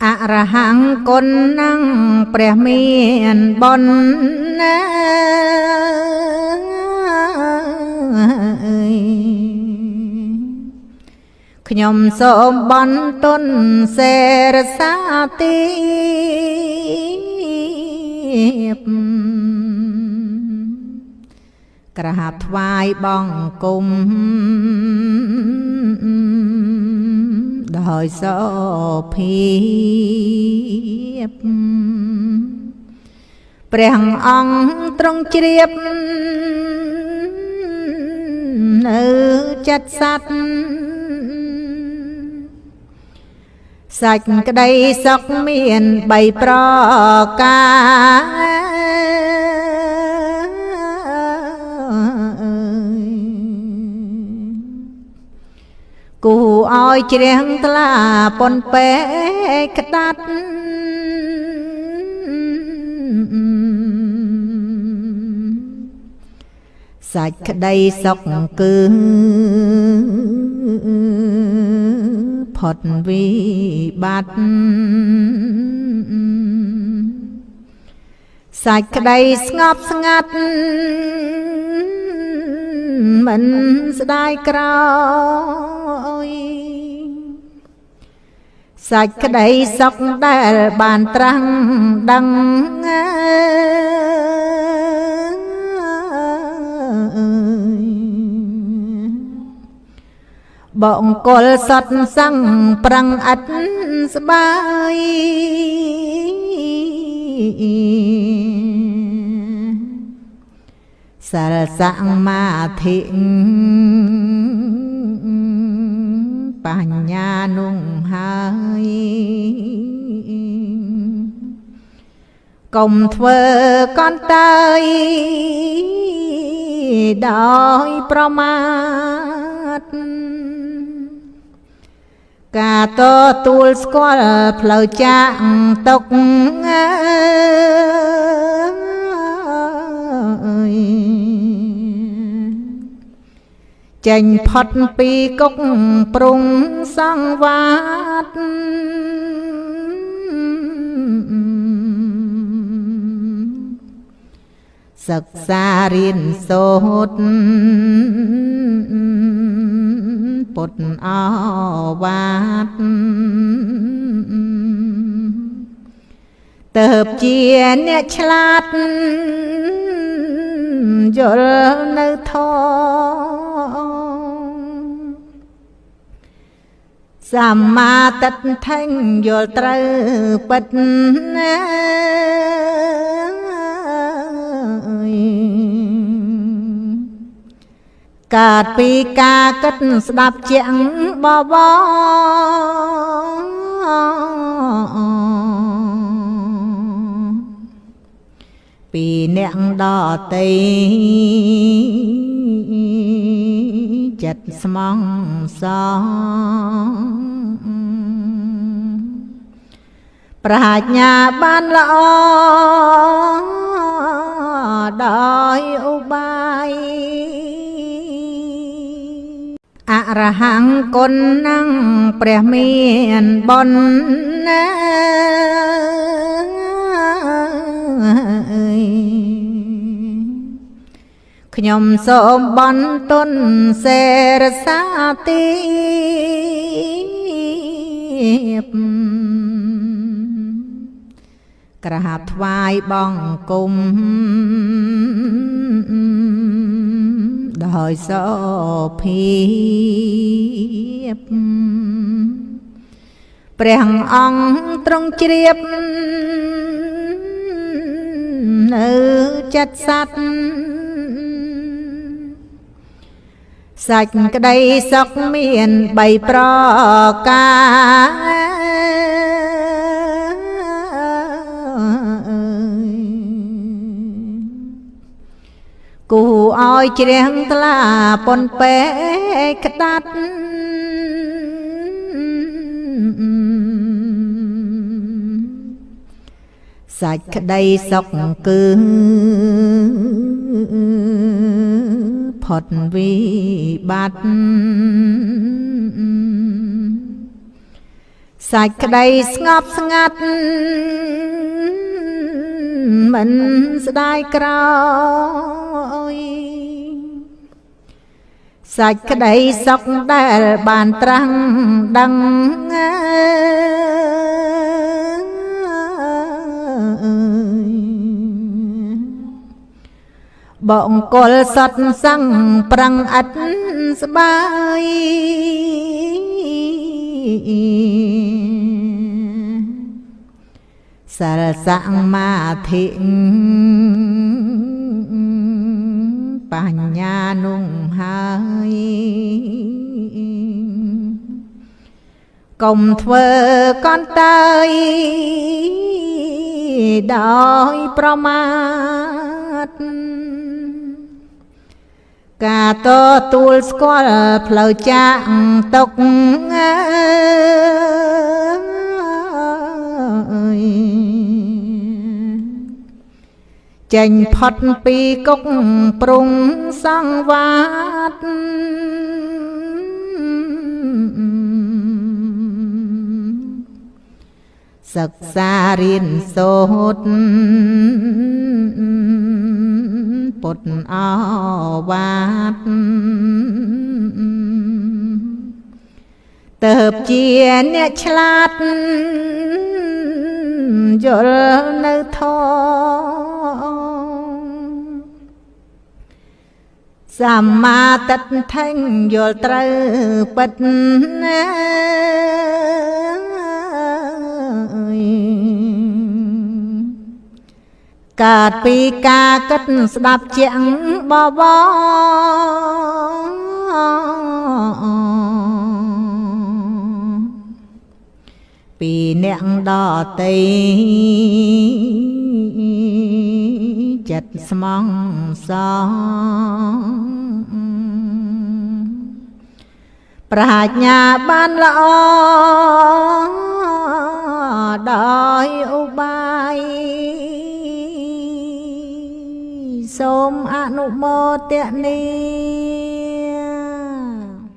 อรหังគុណនឹងព្រះមានបុណ្យណាខ្ញុំសូមបន្ទន់សេរសាទីក្រាបថ្វាយបង្គំដោយសោភាពព្រះអង្គទ្រង់ជ្រាបនៅចិត្តសត្វសាច់ក្តីសុខមាន3ប្រការគូឲ្យជ្រះថ្លាប៉ុនពេកក្តាត់សាច់ក្តីសុខគឺផុតវិបត្តិសាច់ក្តីស្ងប់ស្ងាត់មិនស្ដាយក្រោយសាច់ក្តីសុខដែលបានត្រាំងដឹងបង្គោលសត្វសង្ឃប្រឹងអត់ស្បាយសាលសមាធិបញ្ញានោះហើយកុំធ្វើកន្តើយដោយប្រមាទការទទួលស្គាល់ផ្លូវចាកទុកចេញផុតពីគុកព្រុងសង្វាតសិក្សារៀនសូត្រពុទ្ធអវាទទៅជាអ្នកឆ្លាតយល់នៅធម៌សម្មាទិដ្ឋិយល់ត្រូវពិតណាកើតពីការគិតស្ដាប់ជាងបបពីអ្នកដតីចិត្តស្មងសងប្រាជ្ញាបានល្អដោយឧបាយអរហង្គគុណនឹងព្រះមានបុណ្យណាខ្ញុំសូមបន្ទន់សេរសាទីក្រាបថ្វាយបង្គំដោយសោភាពព្រះអង្គទ្រង់ជ្រាបនៅចិត្តសត្វសាច់ក្តីសុខមាន3ប្រការគូឲ្យជ្រះថ្លាប៉ុនពេកក្តាត់សាច់ក្តីសុខគឺផុតវិបត្តិ សាច់ក្តីស្ងប់ស្ងាត់មិនស្ដាយក្រោយសាច់ក្តីសុខដែលបានត្រាំងដឹងបង្គោលសត់សឹងប្រឹងឥតស្បាយសាលសមាធិបញ្ញានោះហើយកុំធ្វើកន្តើយដោយប្រមាទការទទួលស្គាល់ផ្លូវចាកទុកចេញផុតពីគុកព្រុងសង្វាតសិក្សារៀនសូត្រពុទ្ធអវាទទៅជាអ្នកឆ្លាតយល់នៅធម៌សម្មាទិដ្ឋិយល់ត្រូវពិតកើតពីការគិតស្ដាប់ជាងបបពីអ្នកដតីចិត្តស្មងសងប្រាជ្ញាបានល្អដោយឧបាយសូមអនុមោទនា